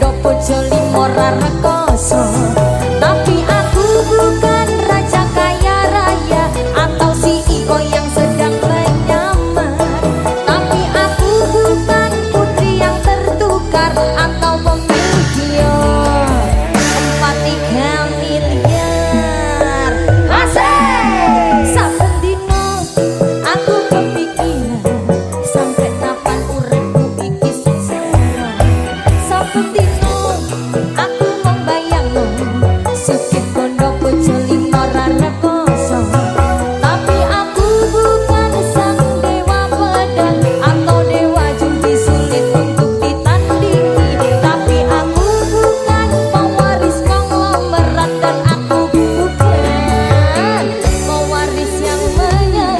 kondo bojo limo ra rekoso. Tapi aku bukan raja kaya raya atau CEO yang sedang menyamar. Tapi aku bukan putri yang tertukar atau pemilihan 4-3 miliar. Asik! Saben dino aku kepikiran sampai kapan uripku iki susah. Saben dino aku membayangno sukit kondo bojo limo ra rekoso. Tapi aku bukan sang dewa pedang atau dewa judi sulit untuk ditandingi. Tapi aku bukan pewaris konglomerat dan aku bukan pewaris yang menyamar.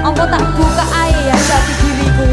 Apa tak buka ae ya jati diriku.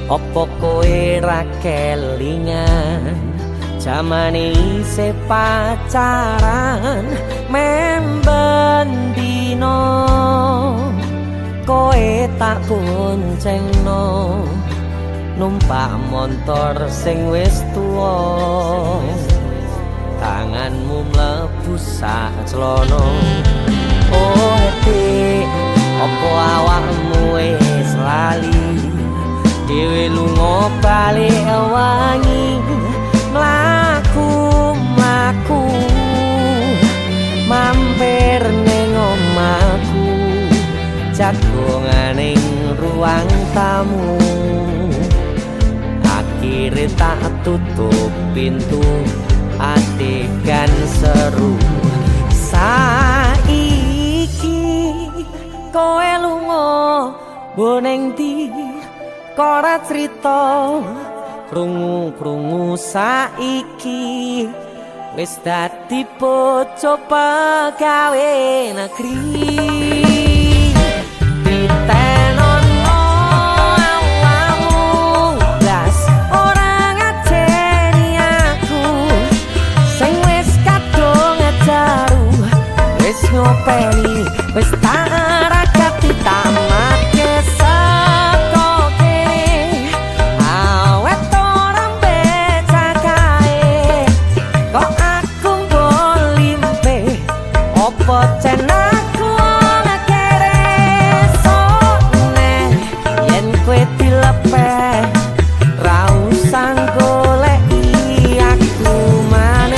Opo kowe ra kelingan jamane isih pacaran memben dino kowe tak boncengno numpak motor sing wis tuwa tanganmu mlebu sak celono oh hati opo awakmu wis lali dhewe lunga bali wangi mlaku mampir ning omahku jagonganing ruang tamu akhire tak tutup pintu adegan seru saiki kowe lunga boneng di kora crita krungu-krungu saiki wis dadi bojo pegawe negeri ditenono awamu blas ora ngajeni aku sing wis kadung ajaru wis ngopeni wis tak rakati tamake Pocen aku ngakere sone yen kowe dilepeh ra usah goleki aku maneh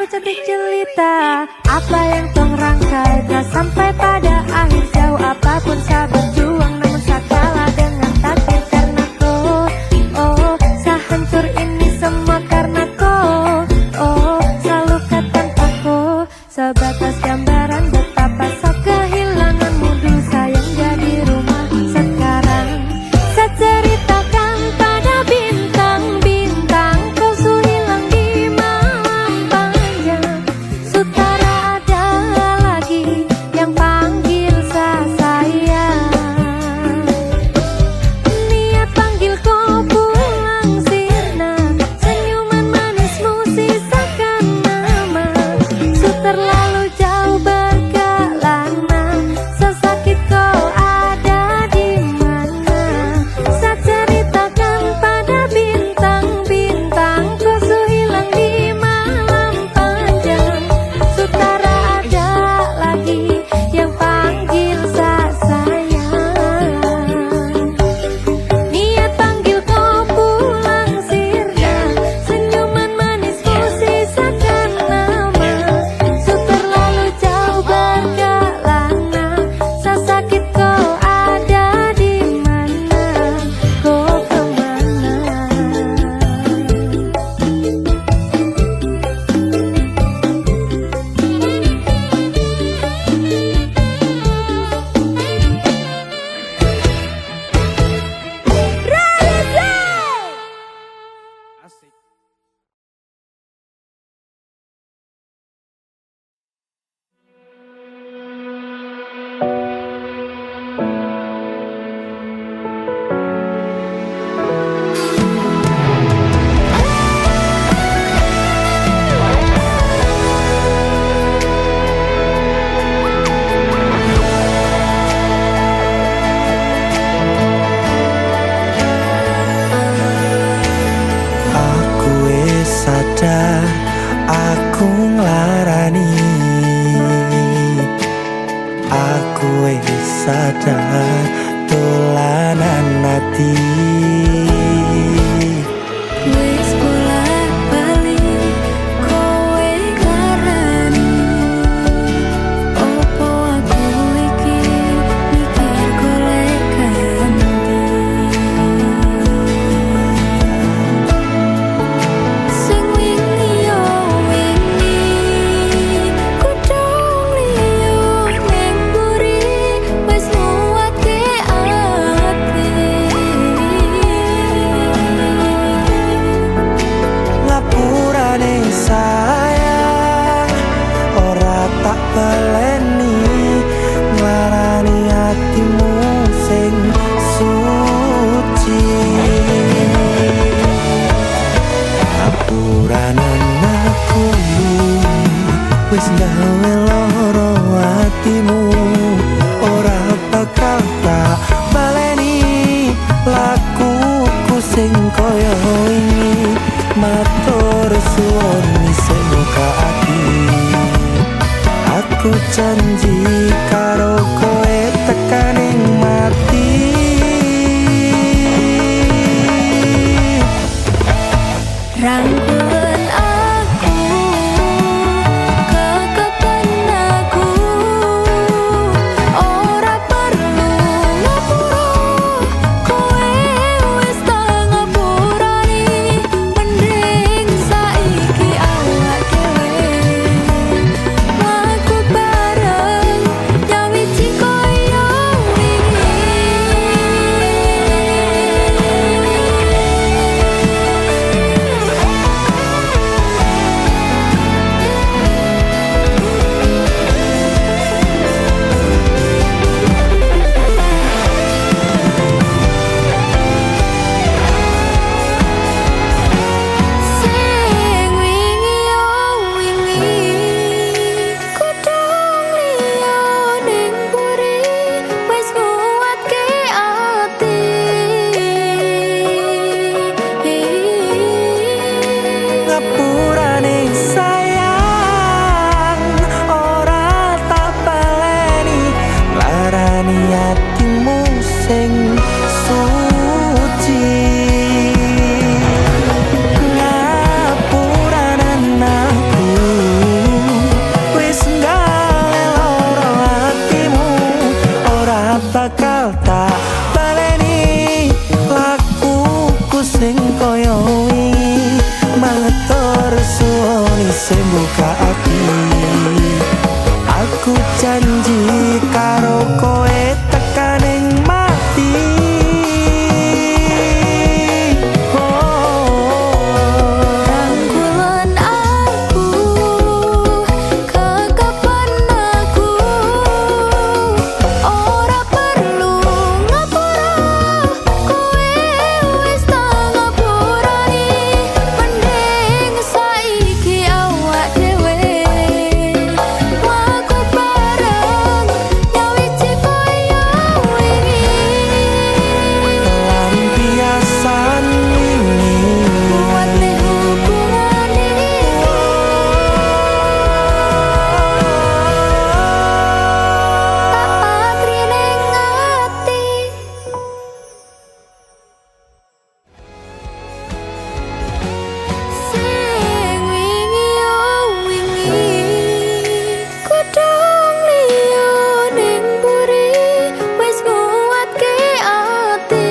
cantik jelita. Apa yang tong rangkai tak sampai pada akhir. Jauh apapun saya berjuang, namun saya kalah dengan takdir. Karena kau, oh, saya hancur ini semua karena kau. Oh, selalu katakan aku sebatas gambaran betapa saya kehilanganmu dulu. Sayang jadi rumah sekarang. Saya ceritakan pada bintang-bintang, kau su hilang di malam panjang. Sutara ada lagi yang panggil saya sayang. Niat panggil kau pulang sirna, senyuman manismu sisakan nama. Su terlalu jauh berkelana, sesakit kau ada di mana. Saya ceritakan pada bintang-bintang, kau su hilang di malam panjang. Sutara ada lagi yang panggil saya sayang. Niat panggil kau pulang sirna, senyuman manismu sisakan nama. Su terlalu jauh berkelana, sesakit kau ada di mana. Kau kemana? Asik. Aku wis sadar, aku nglarani. Aku wis sadar, dolanan ati. Wis bolak-balik kowe ngarani. Opo aku iki mikir golek ganti. Sing wingi yo wingi, kudung liyo ning mburi. Wis nguatke ati. Ngapurane sayang, ora tak baleni. Nglarani hatimu sing suci. Ngapuranen aku wis gawe loro hatimu. Ora bakal tak baleni lakuku sing koyo wingi. Matur suwun isih muka ati. Aku janji karo kowe tekaning mati. Rangkulan aku, kekepen aku. Ora perlu ngapura, kowe wis tak ngapurani. Mending saiki awak dhewe mlaku bareng ati. Aku janji karo koe tekaning mati. Rangkulan aku, kekapan aku, ora perlu ngapura, kowe wis tak ngapurani. Mending saiki awak dhewe mlaku bareng nyawiji koyo wingi. Lampiasan ini Kuat nih hubungan ini. Tak ning ati. Sing wingi yo wingi, kudung liya ning buri, wis nguatke ati.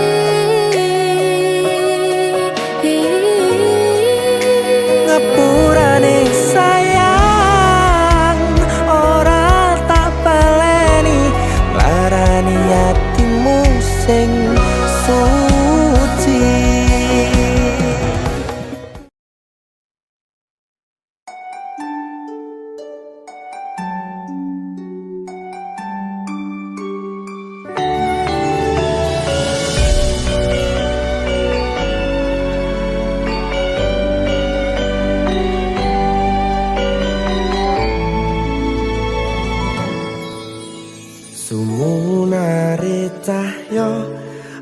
ngapurane sayang, ora tak baleni, larani hatimu sing suci. Sumunare cahya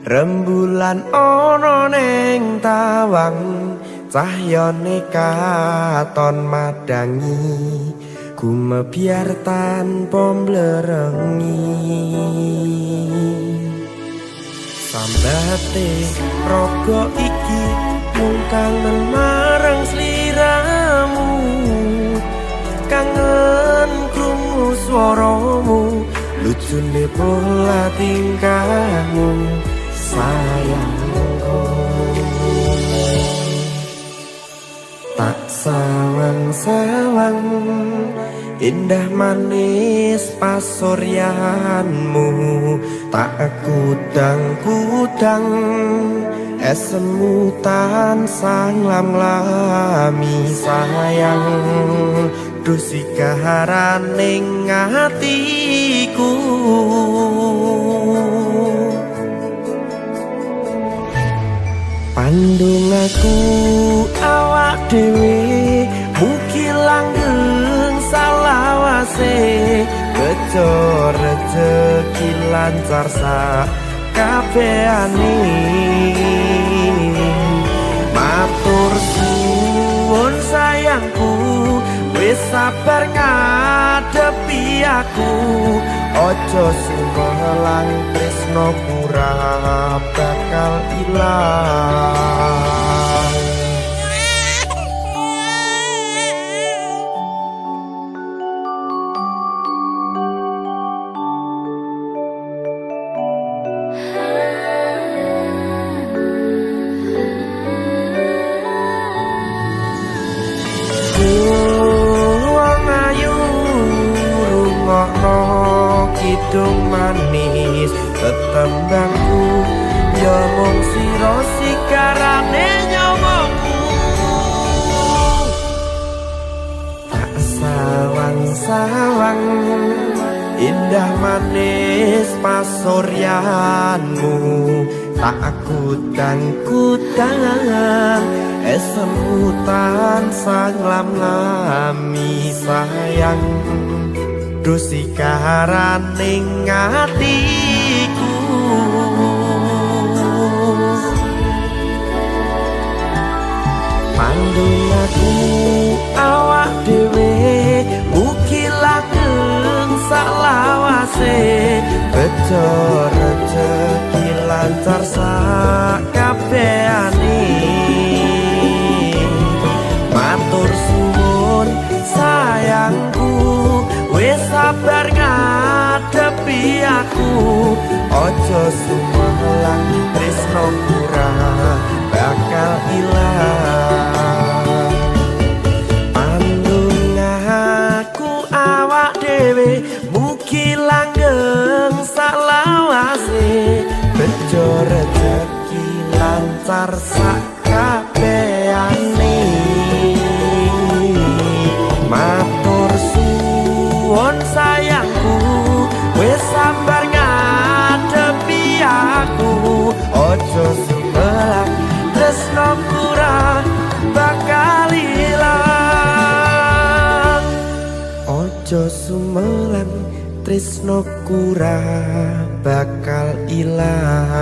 rembulan ana ning tawang, cahyane katon madangi gumebyar tanpa mblerengi. Sambate raga iki mung kangen marang sliramu, kangen krungu swaramu, lucune pola tingkahmu sayangku. Tak sawang-sawang indah manis pasuryanmu, tak kudang-kudang esemu tansah nglam-nglami sayang. Dusi kaharaning atiku, pandung aku awak dhewe mugi langgeng salawase, bejo rejeki lancar sak kabehane. Matur suwun sayangku, wis sabar ngadepi aku, ojo sumbelang tresno pura bakal ilang. Wong ayu rungokno kidung manis, tetembangku ya mung sira sikarane nyawangku. Tak sawang-sawang indah manis pasuryanmu, tak kudang-kudang esemu tansah nglam-nglami sayang. Dusi kaharaning atiku, pandung aku awak dhewe mugi langgeng salawase, bejo rejeki lancar sak kabehane. Matur suwun sayangku, wis sabar ngadepi aku, ojo sumelang tresno pura bakal ilang. Pandungan pacar sakabehane. Matur suwun sayangku, wis sabar ngadepi aku. Ojo sumelang tresnoku ra bakal ilang. Ojo sumelang tresnoku ra bakal ilang.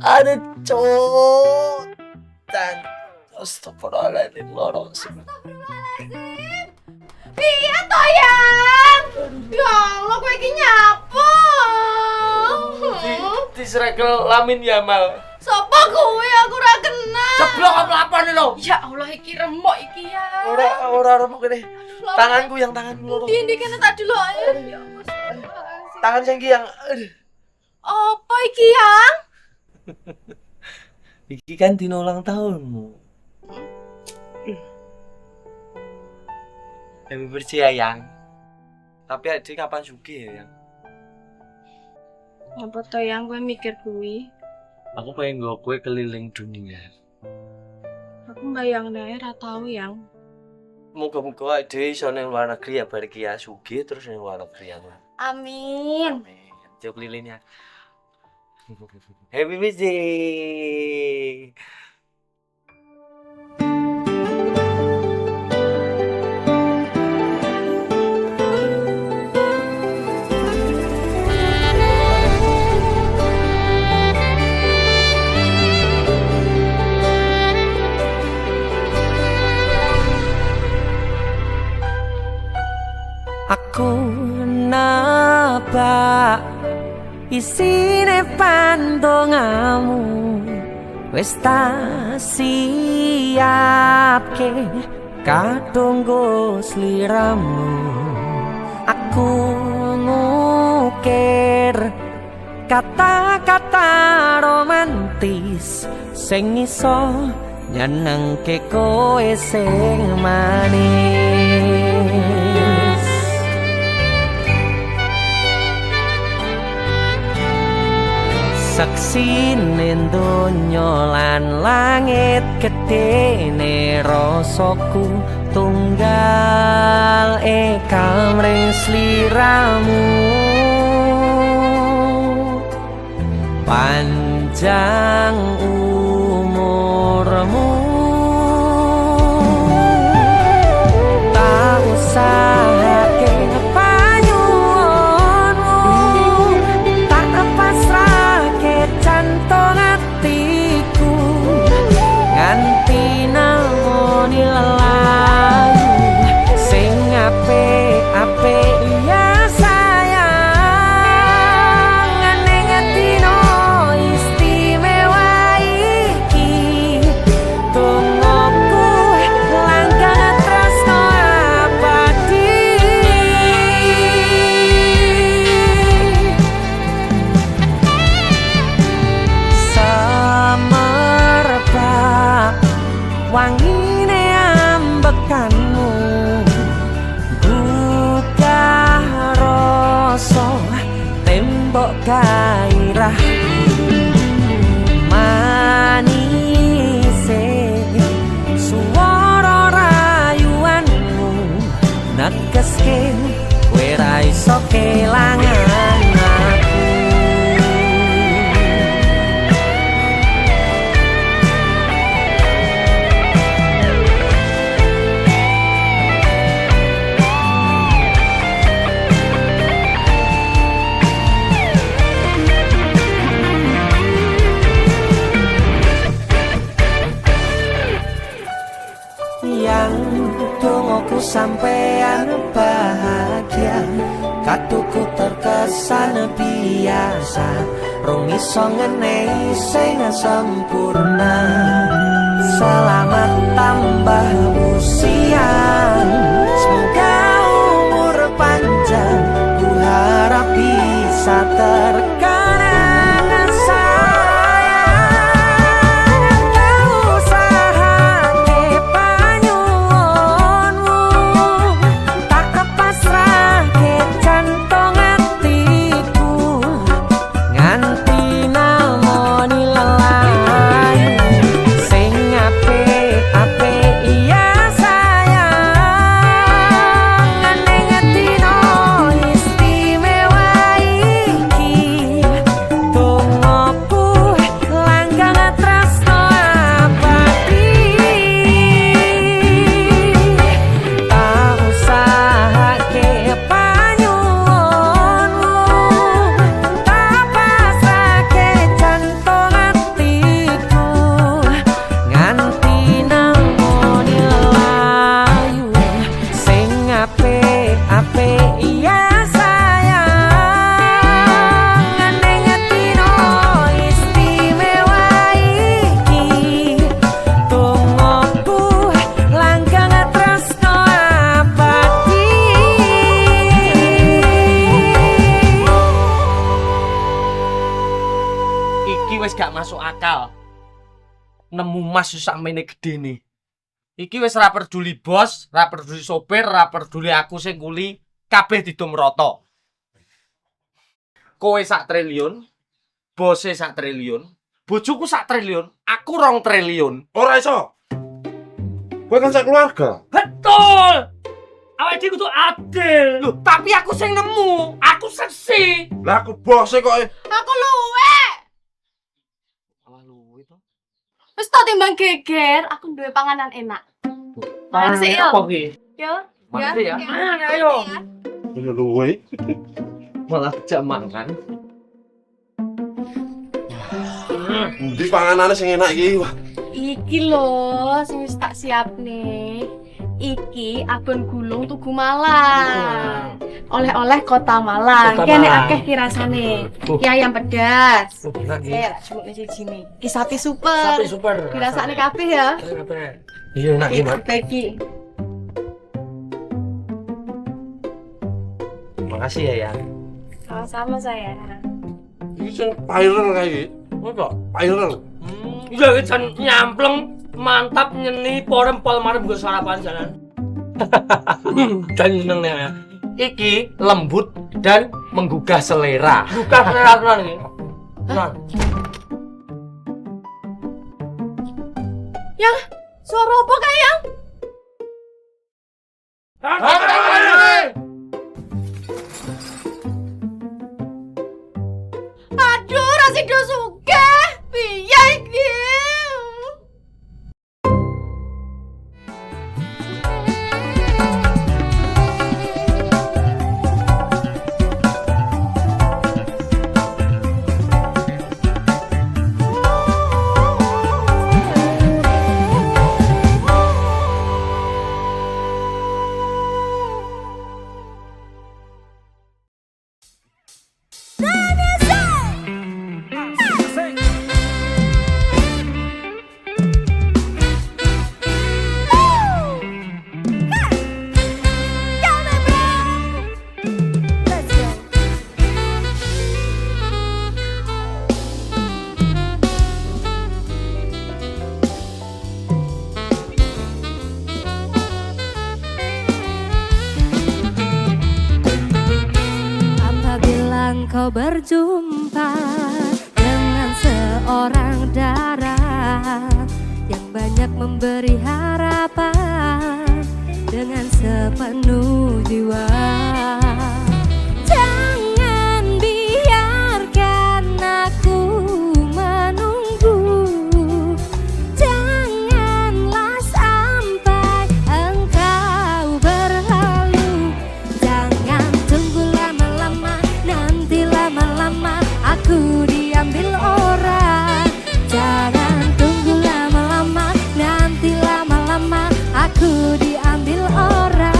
Ada cowok dan astagfirullahaladzim lorong sih. Piye to yang? Ya Allah kowe iki nyapu. Disrekel Lamin Yamal. Sopo kuwi aku ora kenal. Ceblok apa nih lo? Ya Allah iki remuk iki ya. Ora remuk ini. Tanganku yang tanganku loro. Di kene tak dulu ae. Ya Allah. Tangan sing yang Apa iki yang? iki kan dino ulang tahunmu. Happy birthday ya, Yang. Tapi adik kapan sugih ya, Yang? Apa to yang kowe mikir kuwi? Aku pengen nggo kowe keliling dunia. Aku mbayangno ae ra tau yang. Moga-moga adik iso ning luar negeri ya bar iki ya sugih terus ning luar negeri ya. Amin. Amin. Coba kelilingnya. Happy birthday. Aku nabak isine pandongamu wis tak siapke kadunggo sliramu. Aku ngukir kata-kata romantis sing iso nyenengke kowe sing manis. Saksine donya lan langit gedene rasaku tunggal kamring sliramu. Panjang umurmu tak usahake panyuwunmu, tak pasrahke jantung atiku nganti namoni lelayu sing apik-apik ya sayang. Ning dino istimewa iki tungguku langgeng tresno abadi. Semerbak wangine ambekanmu gugah rasa tembok gairah manise swara rayuanmu negeske kowe ra iso kelangan aku. Yang kan biasa, rong iso ngenehi sing sempurna. Selamat tambah usia, semoga umur panjang, ku harap bisa terkenang sayang. Kau usahake panyuwunmu, tak kepasrahke jantung hatiku, nganti namoni lelayu sing apik-apik iya sayang. Ning dina istimewa iki tungguku langgang tresno abadi. Tak usahake panyuwunmu, tak pasrahke jantung hatiku, nganti namoni lelayu sing apik-apik iya sayang. Ning dina istimewa iki tungguku langgang tresno abadi. Iki wis gak masuk akal. Nemu mas sakmene gedene. Iki wis ra peduli bos, ra peduli sopir, ra peduli aku sing kuli, kabeh didum rata. Kowe 1 triliun, bose 1 triliun, bojoku 1 triliun, aku 2 triliun. Ora iso. Kowe kan sak keluarga. Betul. Awake dhewe kudu adil. Loh, tapi aku sing nemu, aku seksi. Lah aku bose kok. Aku luwe. Wis tak timbang geger, aku duwe panganan enak. Mana sih yo? Apa ki? Yo. Mana sih ya? Mana ayo. Ini luwe. Malah jak mangan. Ndi panganane sing enak iki? Wah, Iki lho sing wis tak siapne. Iki abon gulung Tugu Malang. Oleh-oleh Kota Malang. Kota Kene Malang. akeh kirasane. Ki ayam pedas. Enak iki. Ya, cuma di sini. Ki sapi super. Sapi super. Dirasakne kabeh ya. Kabeh. iya enak iki, Mas. Bagi. Makasih ya, ya. Sama-sama saya. Iki sing viral kae iki. Apa? Viral. Iya iki jan nyampleng, mantap nyeni porempol marem nggo sarapan jalan. Dan seneng ya. Iki lembut dan menggugah selera. Buka selera tenan iki. Tenan. Yang suara apa kayak yang? Aduh, Rasido suka. Piye iki? Kau berjumpa dengan seorang darah yang banyak memberi harapan dengan sepenuh jiwa. Jangan biarkan aku menunggu, janganlah sampai engkau berlalu. Jangan tunggu lama-lama, nanti lama-lama aku diambil orang. Jangan tunggu lama-lama, nanti lama-lama aku diambil orang.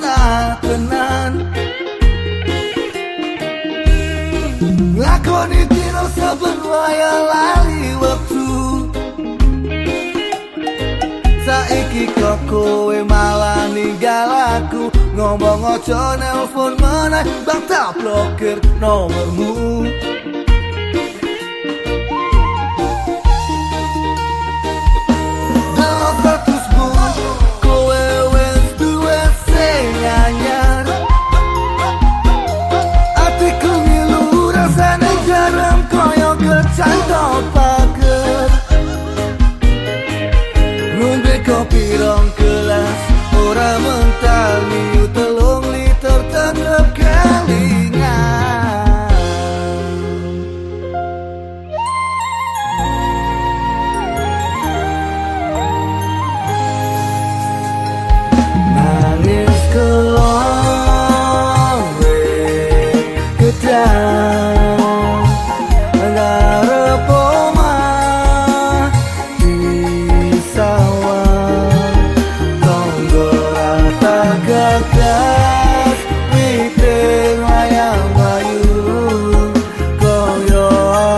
pernah tenan lakoni dino saben waya lali wektu saiki kok kowe malah ninggal aku ngomong aja nelpon meneh bang tak blokir nomormu dalam statusmu kowe wes duwe sing anyar atiku ngilu rasane jarang koyo kecantol pager ngombe kopi rong gelas ora mental miu telung liter tetep kelingan nangis kelombe gedang ngarep omah di sawah tonggo rata gagas witing layang bayu koyo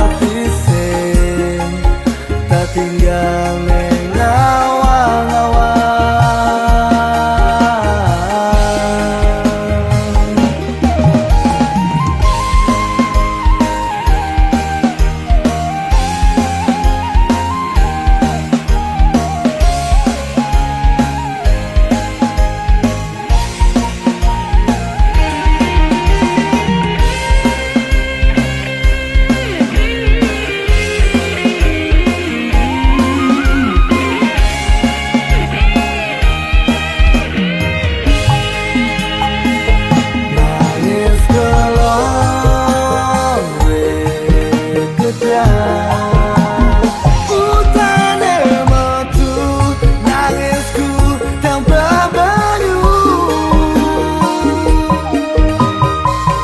ati sing tak tinggal ning awang-awang nangis kelombe gedang utane metu nangisku tanpa banyu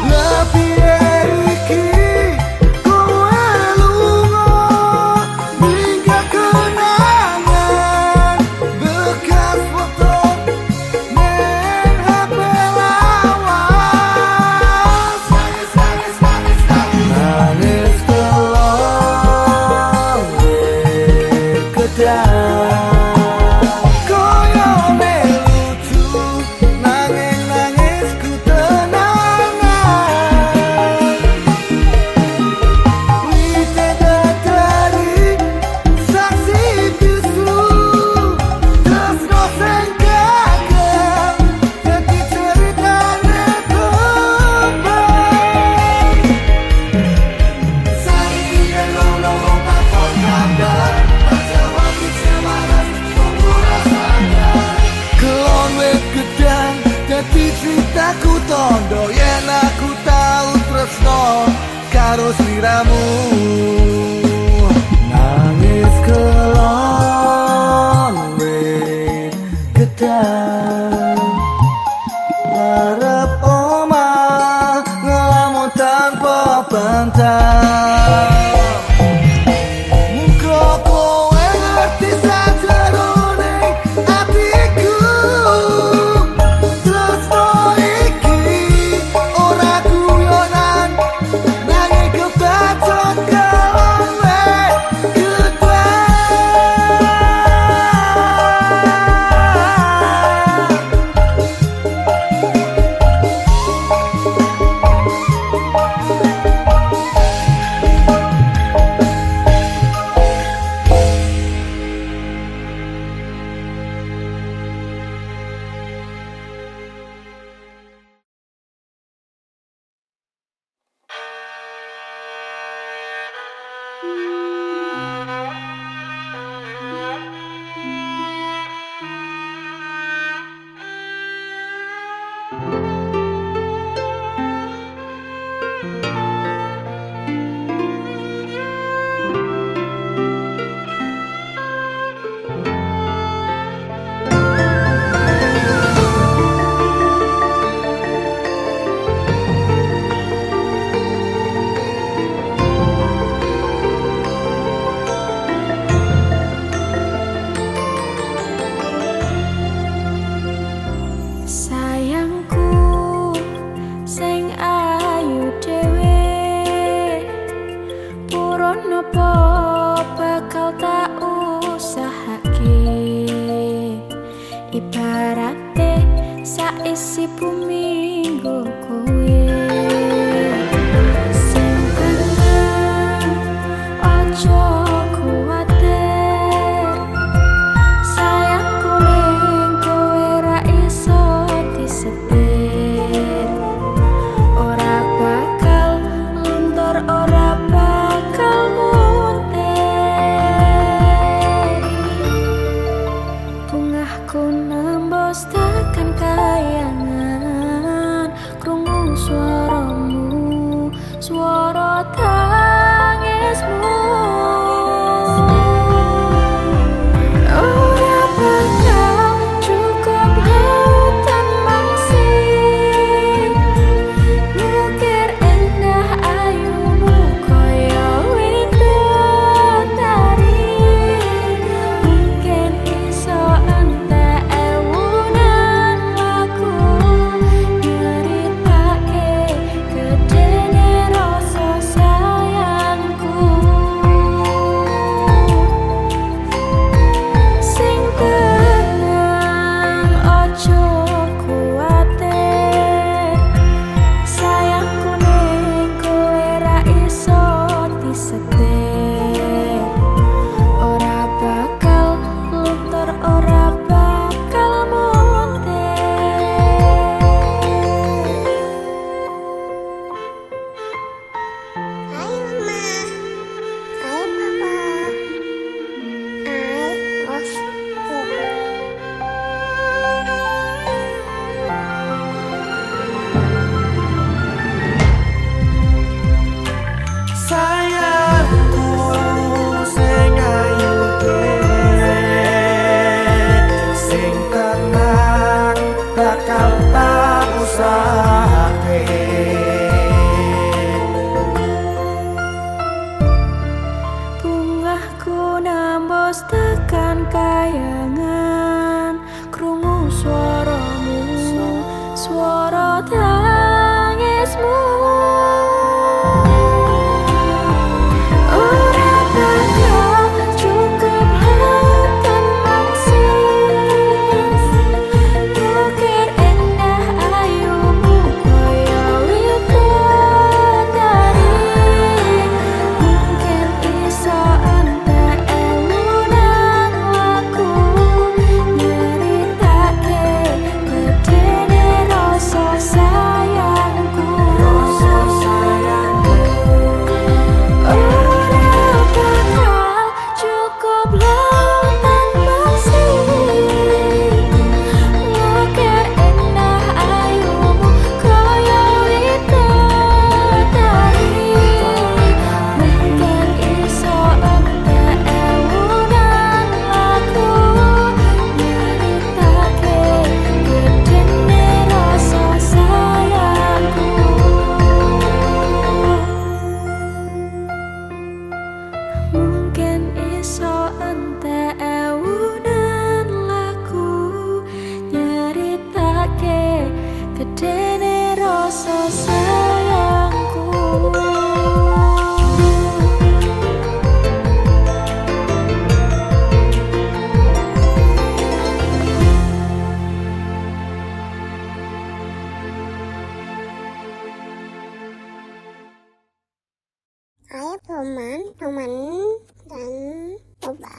lebih iki kowe lunga ninggal kenangan bekas foto neng HP lawas nangis kelombe gedang koyo melucu nangis-nangisku tenangan wite dari saksi bisu terus ngoseng kagak jadi ceritanya kembang saiki lo takon kabar jawab semaras ora sadar kelon wit gedang dadi ceritaku tondo yen aku tau tresno karo sliramu nangis kelon wit gedang ngarep omah ngelamun tanpa bantal muga kowe ngerti sajrone atiku tresno iki ora guyonan nanging kebacut kelombe nopo bakal tak usahake, ibarate saisi bumi nggo kowe. Sing tenang ojo kuwatir, sayangku ning kowe ra iso disetir. Ora bakal luntur, ora bakal muntir. Bungahku nembus tekan kayangan, krungu swaramu, swara tangismu. Ora bakal cukup lautan mangsih, ngukir indah ayumu kaya widodari. Mungkin iso entek ewunan lagu, nyeritake gedene rasa sayangku. Sing tenang ojo kuwatir, sayangku ning kowe ra iso disetir. Ora bakal luntur, ora bakal muntir. Hai Mama, hai Papa, hai Bosku. Sayangku sing ayu sing tenang bakal tak usahake. Bungahku nembus tekan kayangan, krungu swaramu, swara tangismu. Ora bakal cukup lautan mangsih, ngukir indah ayumu kaya widodari. Mungkin iso entek ewunan lagu, nyeritake gedene rasa sayangku. Ora bakal cukup lautan mangsih, ngukir indah ayumu kaya widodari. Mungkin iso entek ewunan lagu, nyeritake gedene rasa sayangku. Mungkin iso entek ewunan lagu, nyeritake gedene rasa sayangku. Hai teman dan Papa.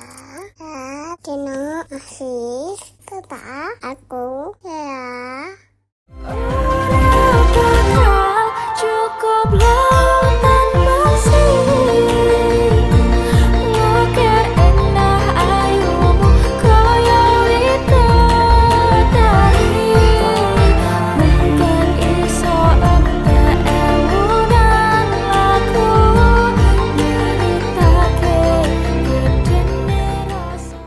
Terima kasih kepada aku ya. Ora bakal cukup lautan mangsih, ngukir indah ayumu kaya widodari. Mungkin iso entek ewunan lagu, nyeritake gedene rasa.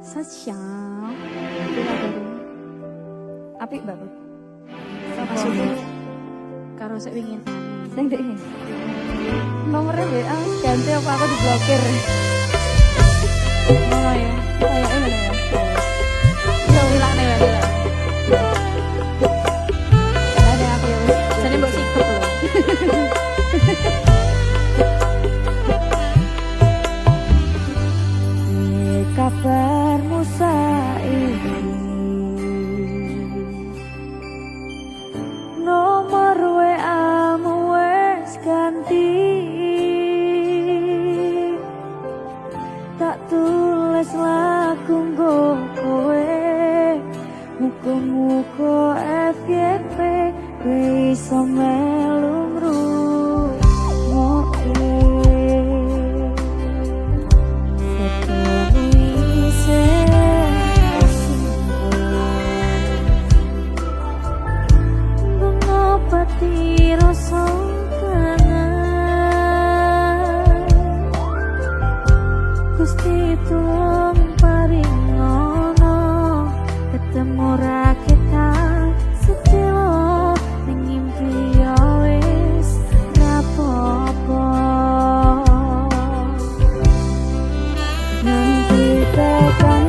Sasyang apik banget. Maksudnya karo sik wingin sing ndek iki. Nomornya WA ganti apa aku diblokir. Oh ya, kayak ini ya. Yo hilang nih, hilang. Ada aku ya wis. Jane mbok sikep. Kabarmu saiki nomor WA-mu wes ganti, tak tulis lagu nggo kowe, muga-muga FYP kowe iso melu ngrungokke. Rasa kangen Gusti tulung paringono ketemu ra kita sedelo ning ngimpi ya wis ra apa-apa nanti tekan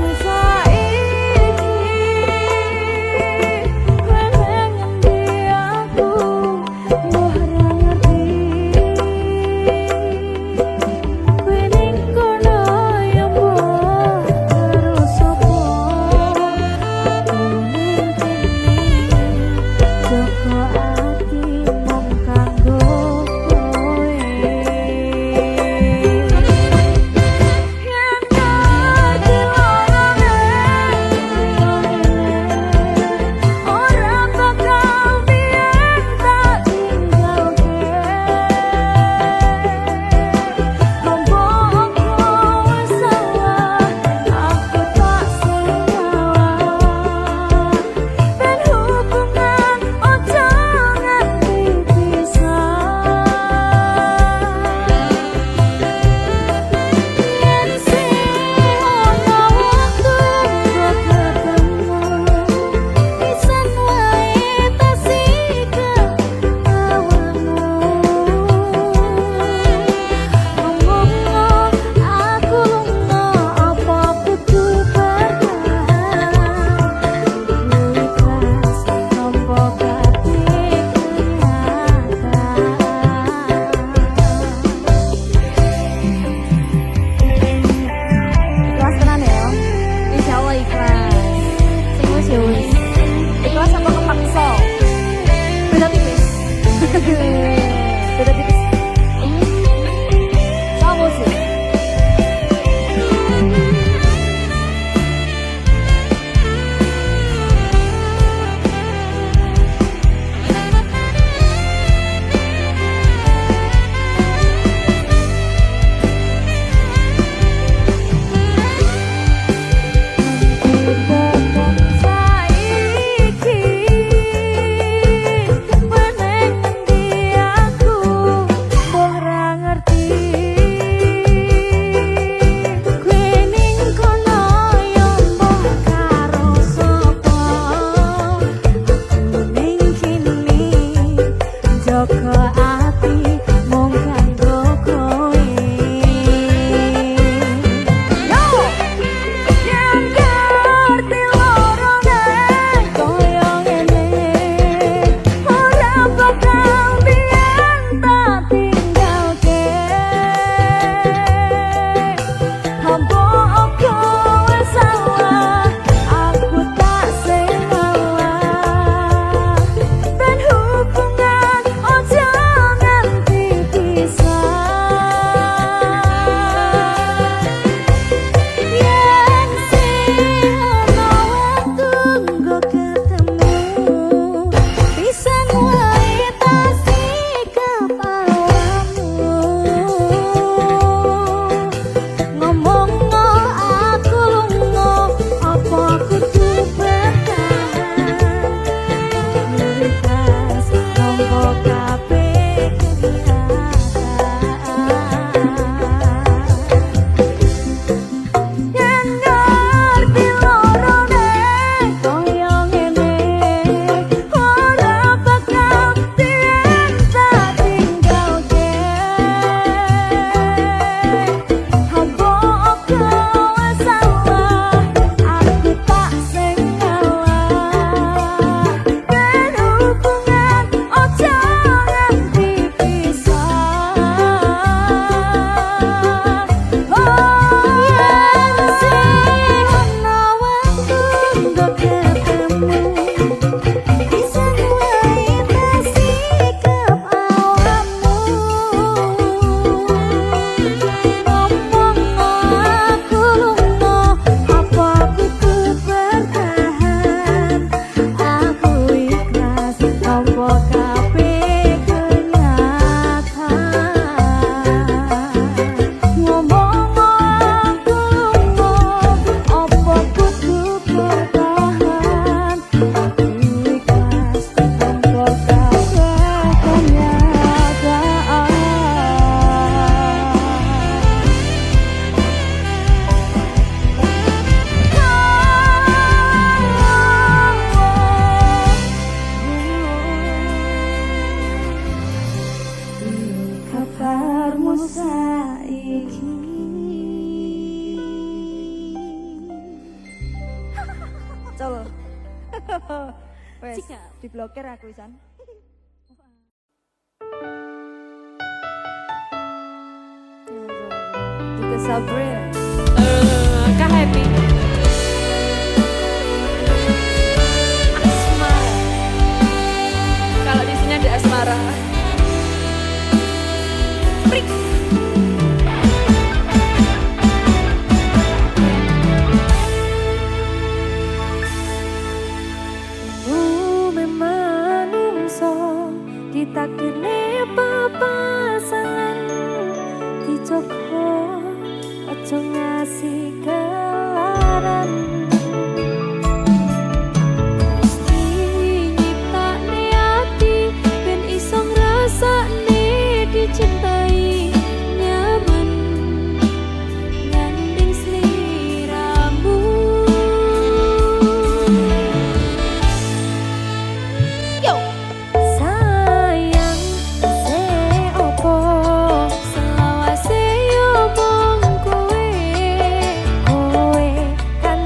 wes diblokir aku San. Juga Sabrina. Kak Happy. Asmara. Kalau di sini ada asmara. Prik. Ditakdirne papasangan dijoko aja ngasih kelaran Gusti nyiptakne ati ben iso ngrasakne dicintai nyaman nyanding sliramu yo selawase yo mong kowe kan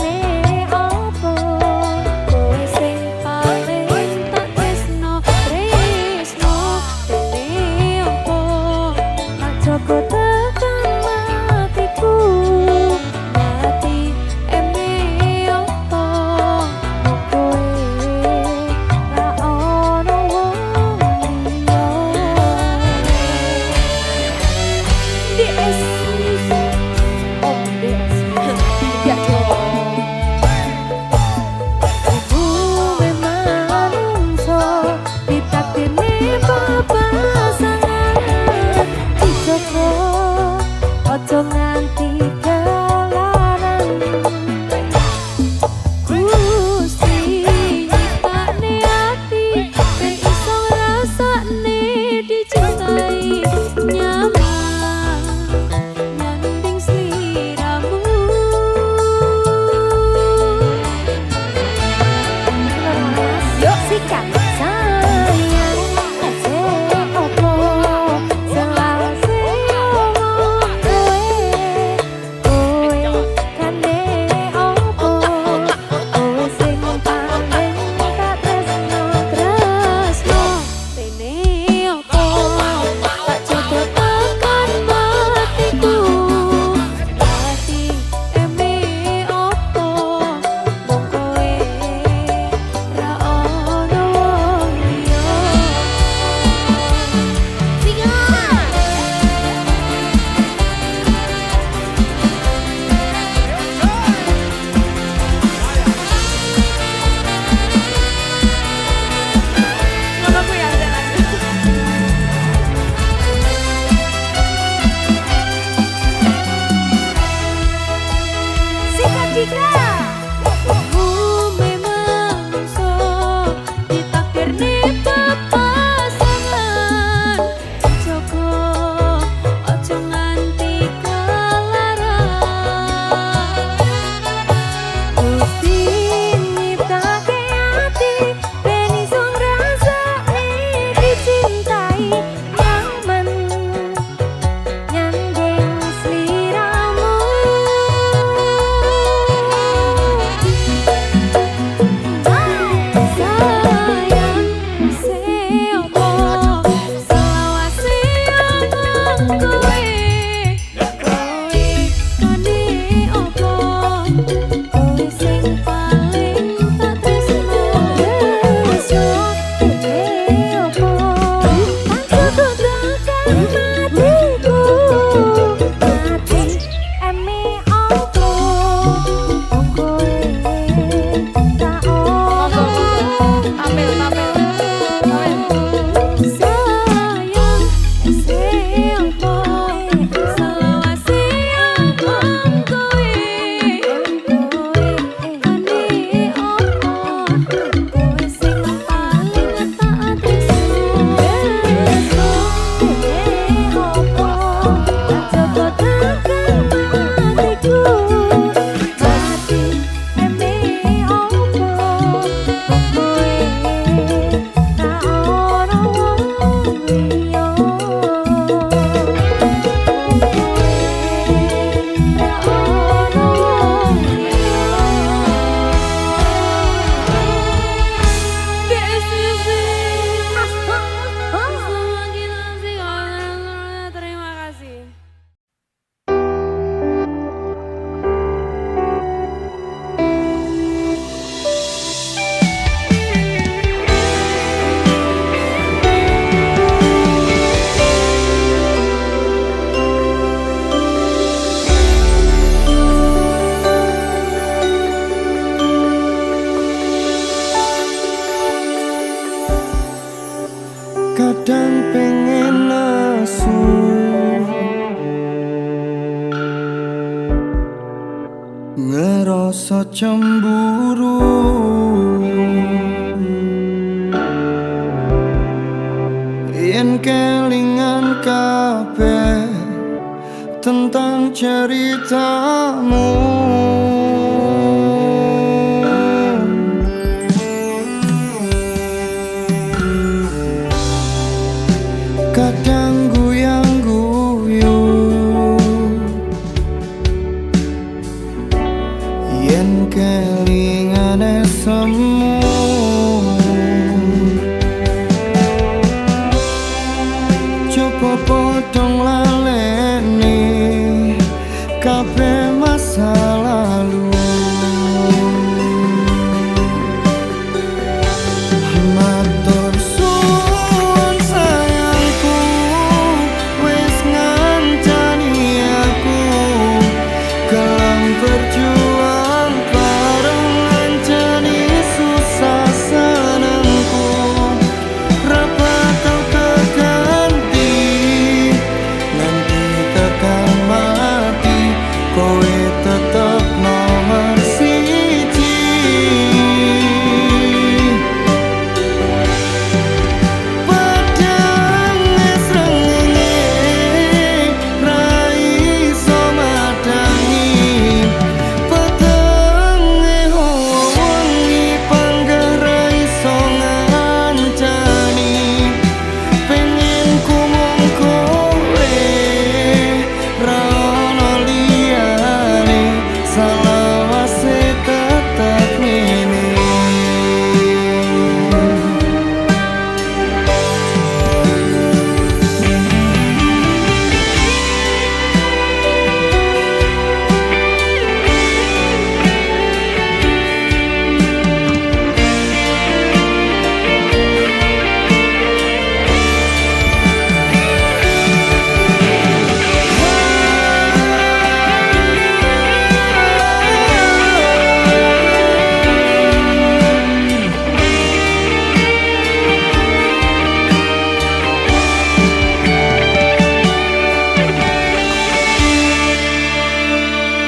kadang pengen nesu, ngerasa cemburu. Yen kelingan kabeh tentang ceritamu, kadang guyang-guyu, yen kelingan semu. Coba potong laleni kabeh masa lalu. Matur suwun sayangku, wis ngancani aku, gelem berjuang bareng ngancani susah senengku. Ra bakal keganti nanti tekan mati, kowe tetep nomor siji. Padang srengenge ra iso madangi, petenge wengi panggah ra iso ngancani. Pengen ku mung kowe, ra ono liyane, salawase tetep ngene.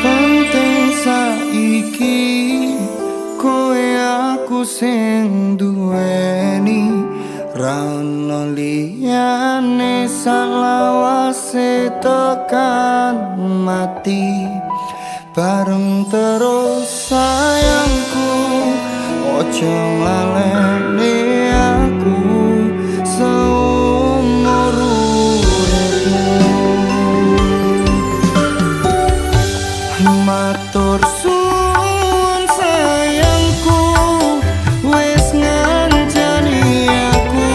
Penting saiki kowe aku sing duweni, ra ono liyane, salawase tekan mati. Bareng terus sayangku, ojo laleni aku seumur uripmu. Matur suwun sayangku, wis ngancani aku,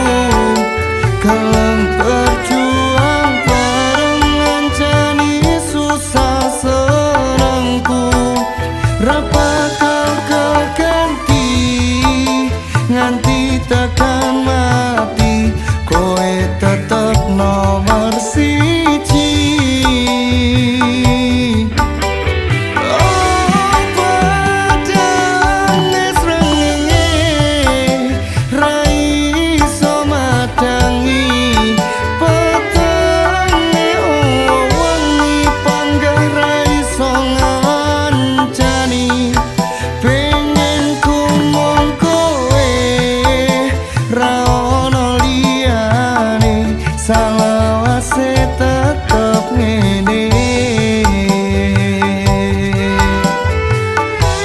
gelem berjuang bareng ngancani susah senengku. Ra bakal keganti nganti tekan mati, kowe tetep nomor siji. Salawase tetep ngene.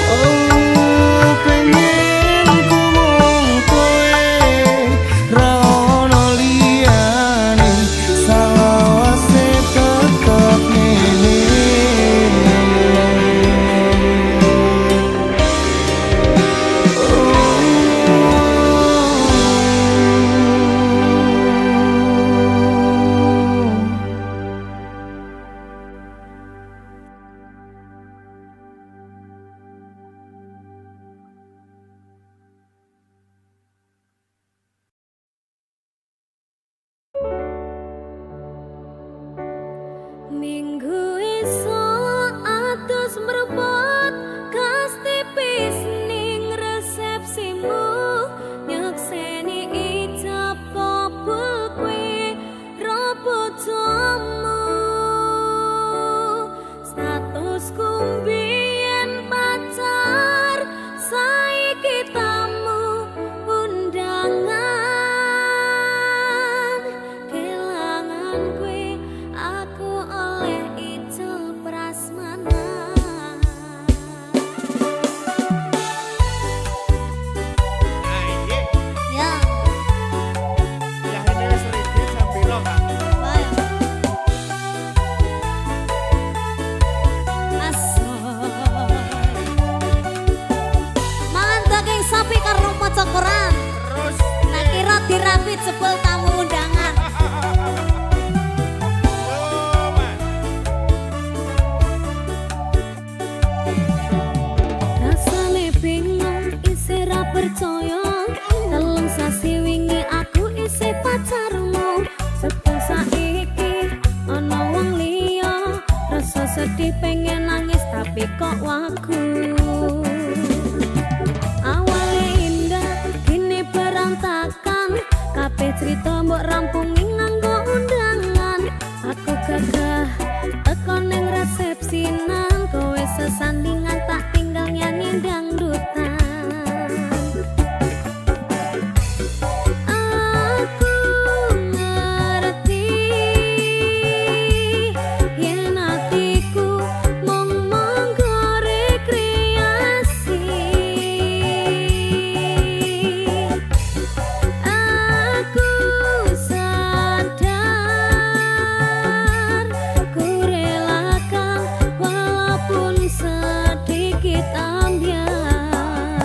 Oh, pengen ku mung kowe, ra ono liyane, salawase tetep ngene. Minggu esok atus mrepot kas tipis ning resepsimu, nyekseni ijab kabul sedih pengen nangis tapi kok wagu. Awalnya indah kini berantakan, kabeh cerita mbok rampungi nganggo undangan. Aku gagah teko ning resepsinan, kowe sesandingan tak tinggal nyanyi dangdutan. Aku ngerti yen atiku mung monggo rekreasi. Aku sadar ku relakan walaupun sedikit ambiar.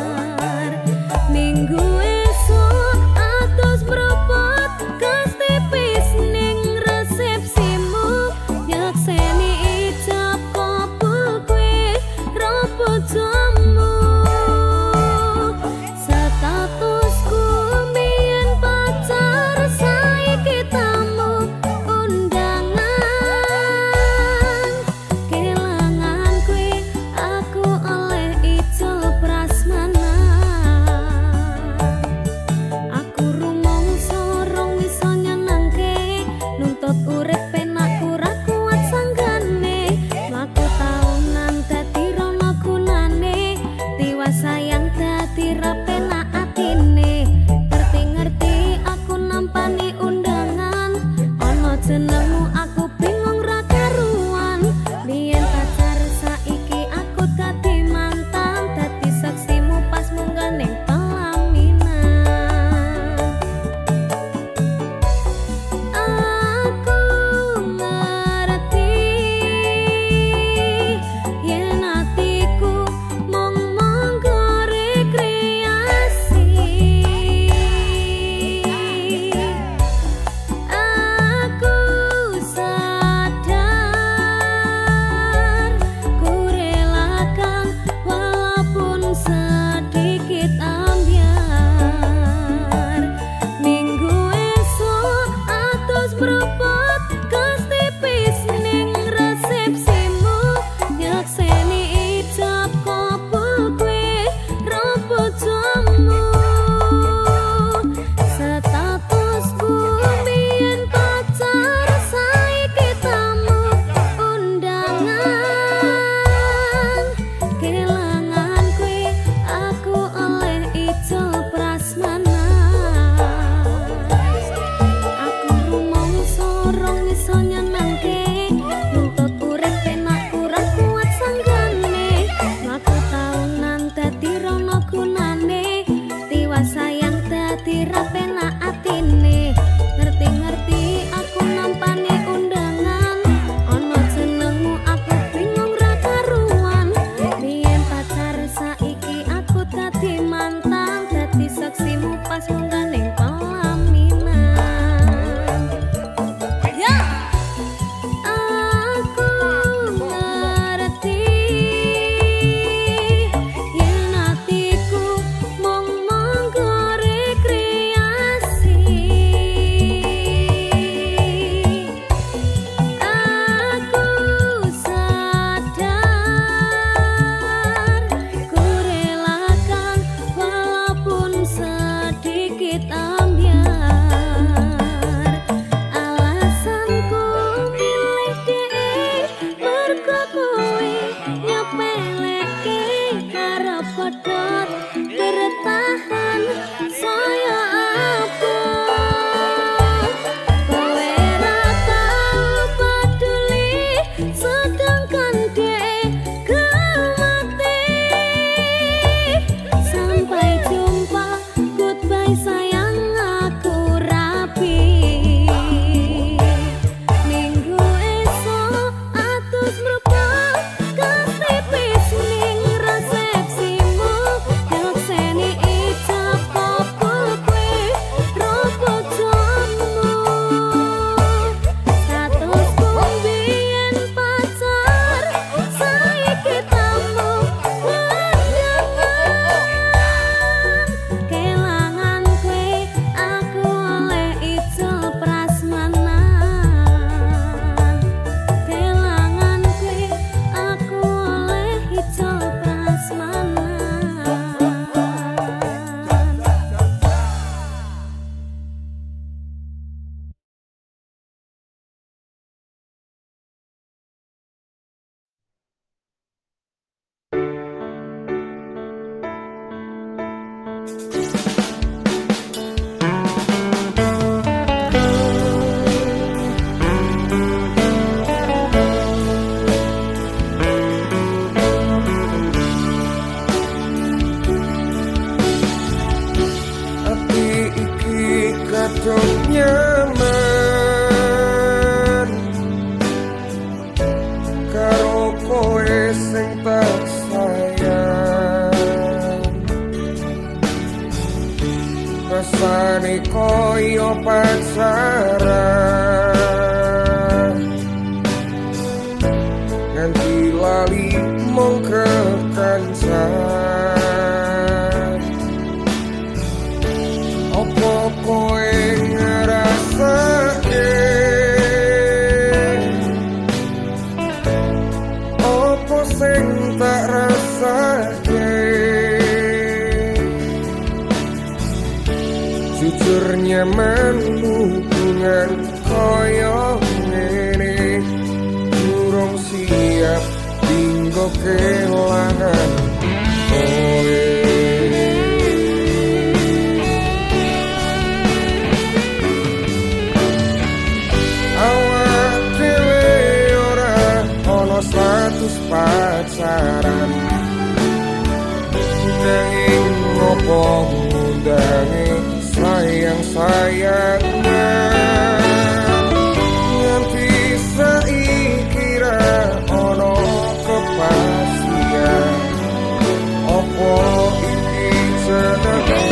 kehilangan kowe. Awak dhewe ora ono status pacaran, nanging ngopo ngundangi sayang-sayangan. Nganti saiki ra ono kepastian, opo iki jenenge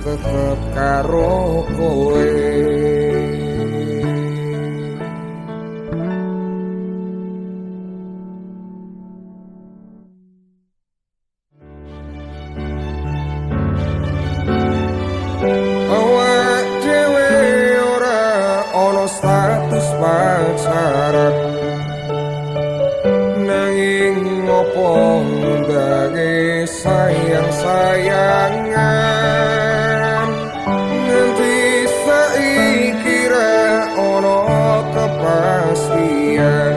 tetep karo kowe. Awak dhewe ora ono status pacaran, nanging ngopo ndage sayang-sayangan. Nganti saiki ra ono kepastian,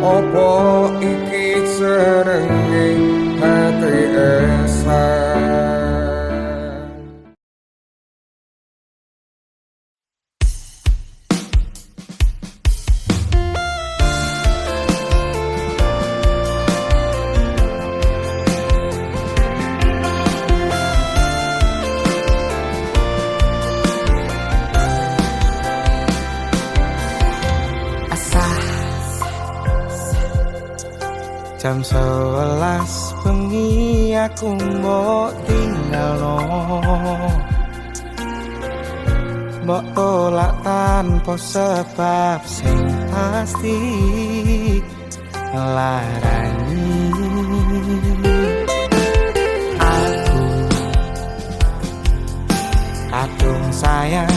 opo iki jenenge HTS-an. Jam 11 bengi aku mbok tinggalno, mbok tolak tanpa sebab sing pasti larani. Aku kadung sayang,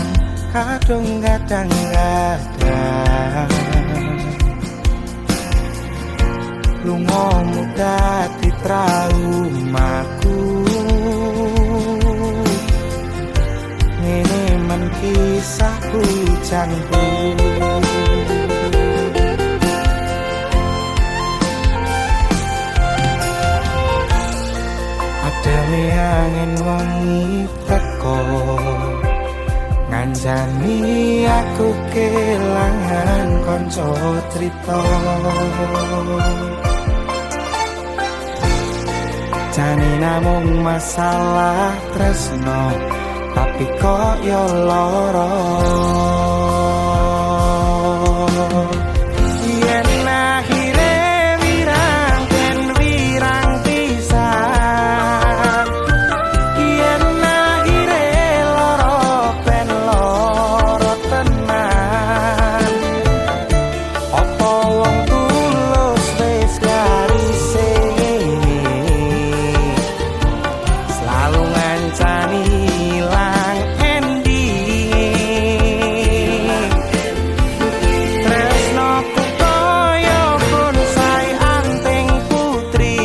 kadung gadang-gadang, lungamu dadi traumaku. Ngene men kisah pujanku, ademe angin wengi teko, nganjani aku kelangan kanca crita. Jane namung masalah tresno tapi kok yo loro. Yen akhire wirang ken wirang pisan, yen akhire loro ben loro tenan. Apa wong tulus wis garise selalu ngancani ilang ending. Tresnoku koyo bonsai anting putri,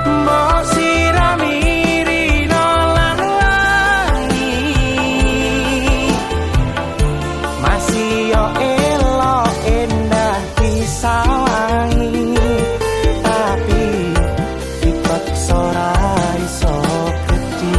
mbok sirami rino lan wangi. Masih yo elok endah disawangi, tapi dipaksa ora iso gedhi.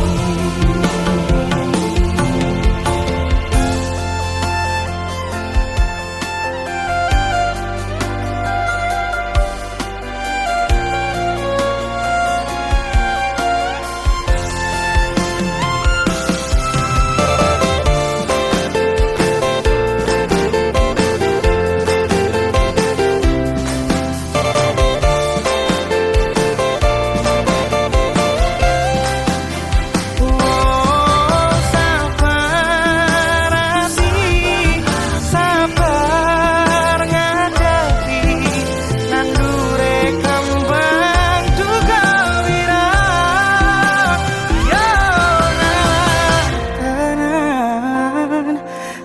Sabar ati, sabar ngadepi nandure kembang juga wirang. Yo tenan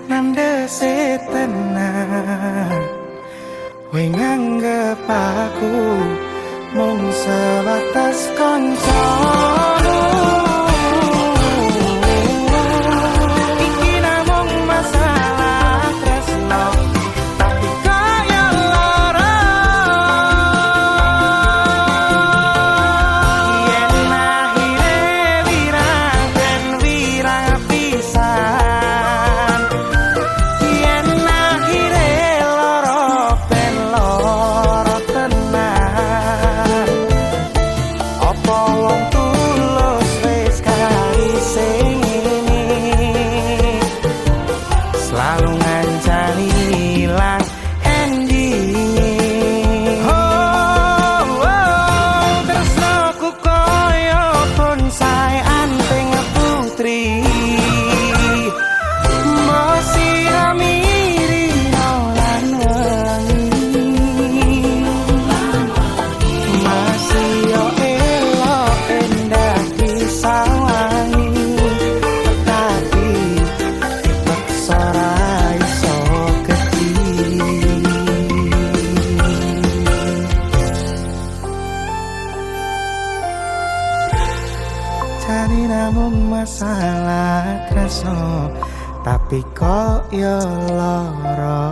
nandese tenan, kowe nganggep aku mung sebatas kanca. Iki namung masalah tresno tapi kaya lara. Yen akhire wirang ben wirang pisan, yen akhire loro ben loro tenan. Apa wong tulus wis karise selalu ngancani ilang ending. Tresnoku koyo bonsai anting putri, mbok sirami rino lan wangi. Masih yo elok endah disawangi, tapi dipaksa ora iso gedhi. Jane namung masalah tresno tapi kok yo lara.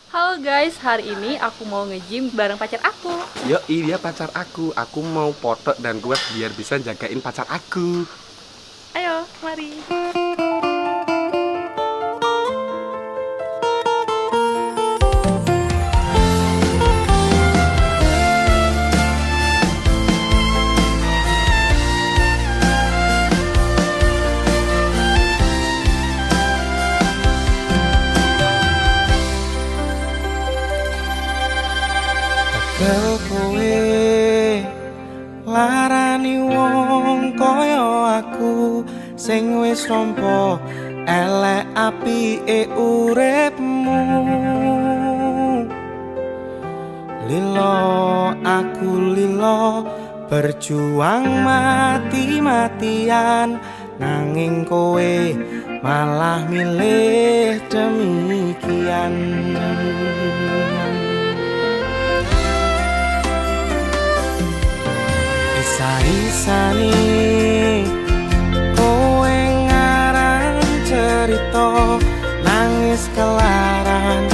Halo guys, hari ini aku mau nge-gym bareng pacar aku. Yo, iya pacar aku. Aku mau foto dan kuat biar bisa jagain pacar aku. Ayo, mari. Tekel kowe larani wong koyo aku sing wis nampa elek apike uripmu. Lilo aku lilo berjuang mati-matian, nanging kowe malah milih demikian. Isa-isane kowe ngarang cerita nangis kelaran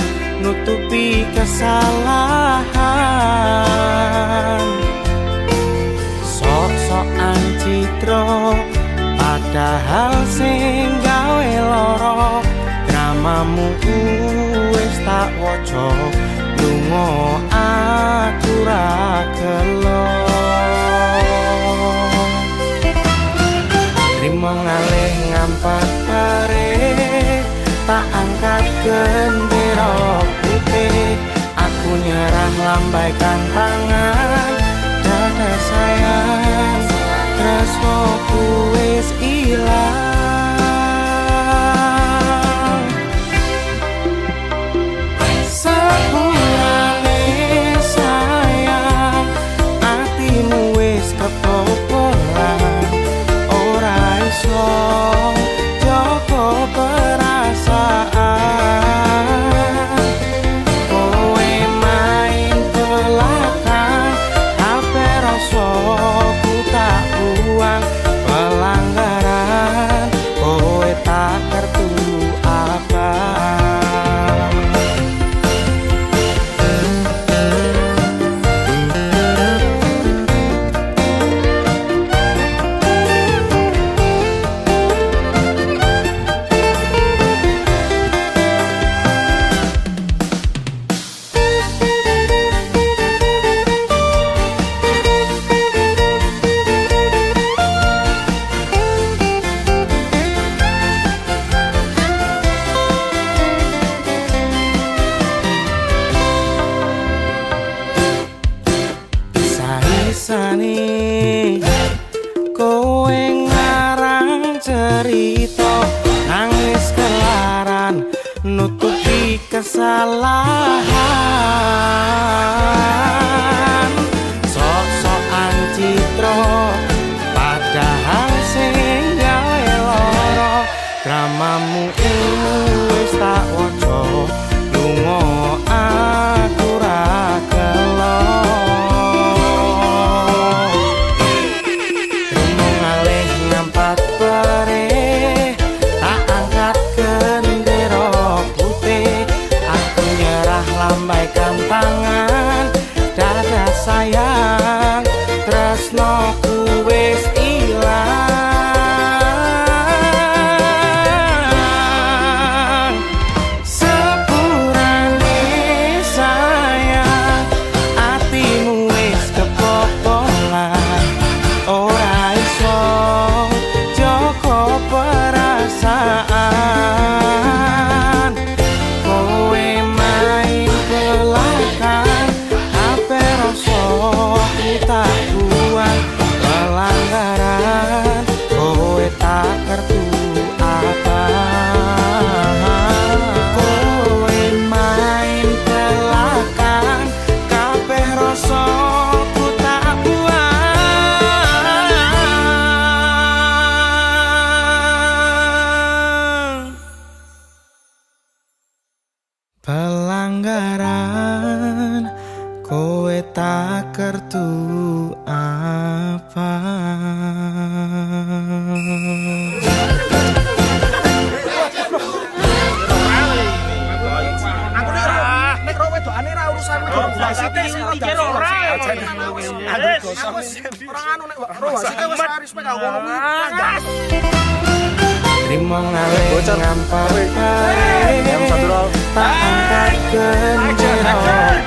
nutupi kesalahan. Sok-sokan citro padahal sing gawe loro, dramamu wis tak waca, lunga aku ra gelo. Trimo ngalih ngampak pare, tak angkat gendera putih, aku nyerah lambaikan tangan, dada sayang, tresnoku wis ilang. Sepurane sayang, atimu wis kebobolan, ora iso joko perasaan. Kowe main belakang, hape rasaku tak buang, pelanggaran kowe tak kertu apa. Saisane kowe ngarang cerita, nangis kelaran, nutupi kesalahan. Sok-sokan citro padahal sing gawe loro, dramamu wis tak waca, lunga aku ra gelo. Nampak pare, tak angkat gendera putih, aku nyerah lambaikan tangan, dada sayang, tresnoku wis ilang. Sepurane sayang, atimu wis kebobolan, ora iso joko perasaan. Kowe main belakang, hape rasaku tak buang, pelanggaran kowe tak kertu apa. Kowe main belakang, kabeh rasaku tak buang, pelanggaran kowe tak kertu apa. Trimo ngalih ngampak pare, tak angkat gendera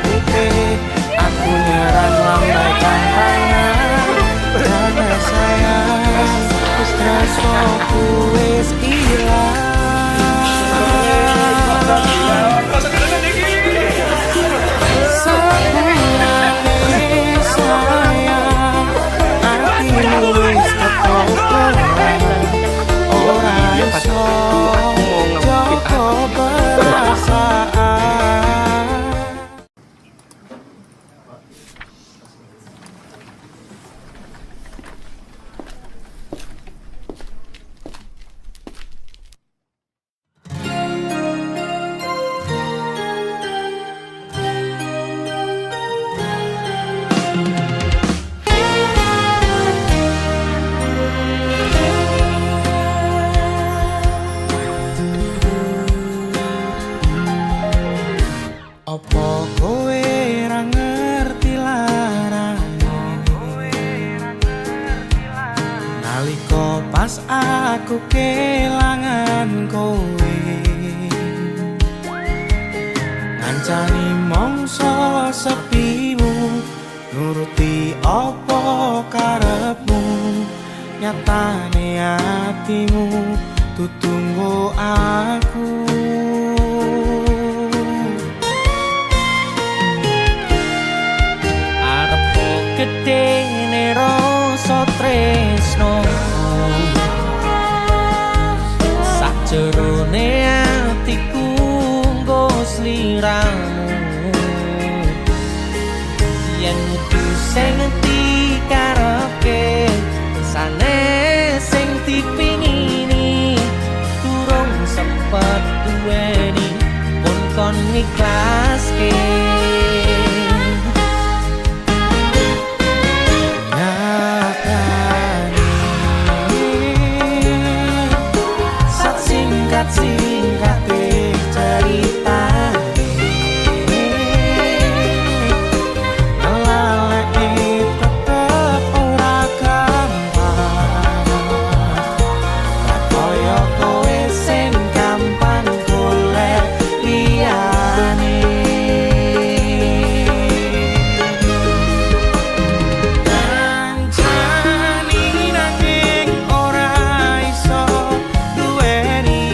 putih, aku nyerah lambaikan tangan, dada sayang, tresnoku wis ilang. Sepurane sayang, atimu wis kebobolan, ora iso joko perasaan. kowe ngancani mongso sepimu nuruti apa karepmu nyatane hatimu tutunggu aku arepku gedene rasa tresno sakjerone atiku nggo sliramu yen kudu sing dikarepke sane sing dipingini durung sempet duweni pun kon ikhlaske singkat-singkate ceritane ngelalek tetep ora gampang kaya kowe sing gampang golek liyane kancani nanging ora iso duweni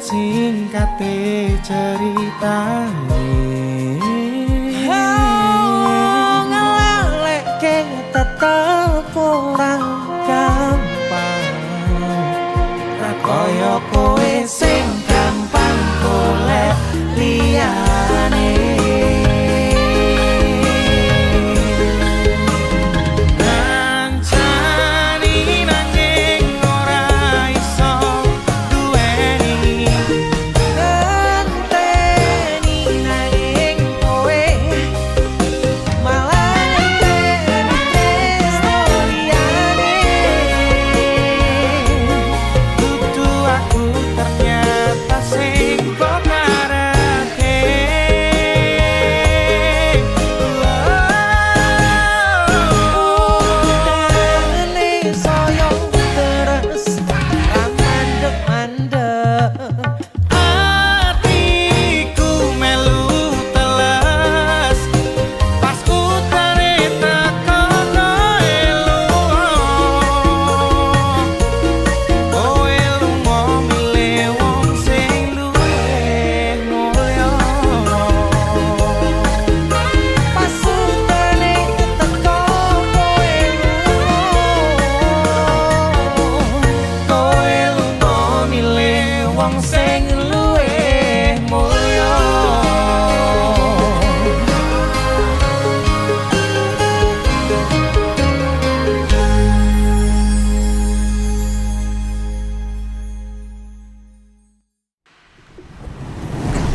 singkate ceritane ngelalekke tetep ora gampang kaya kowe sing gampang golek liyane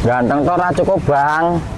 Ganteng to ora cukup, Bang.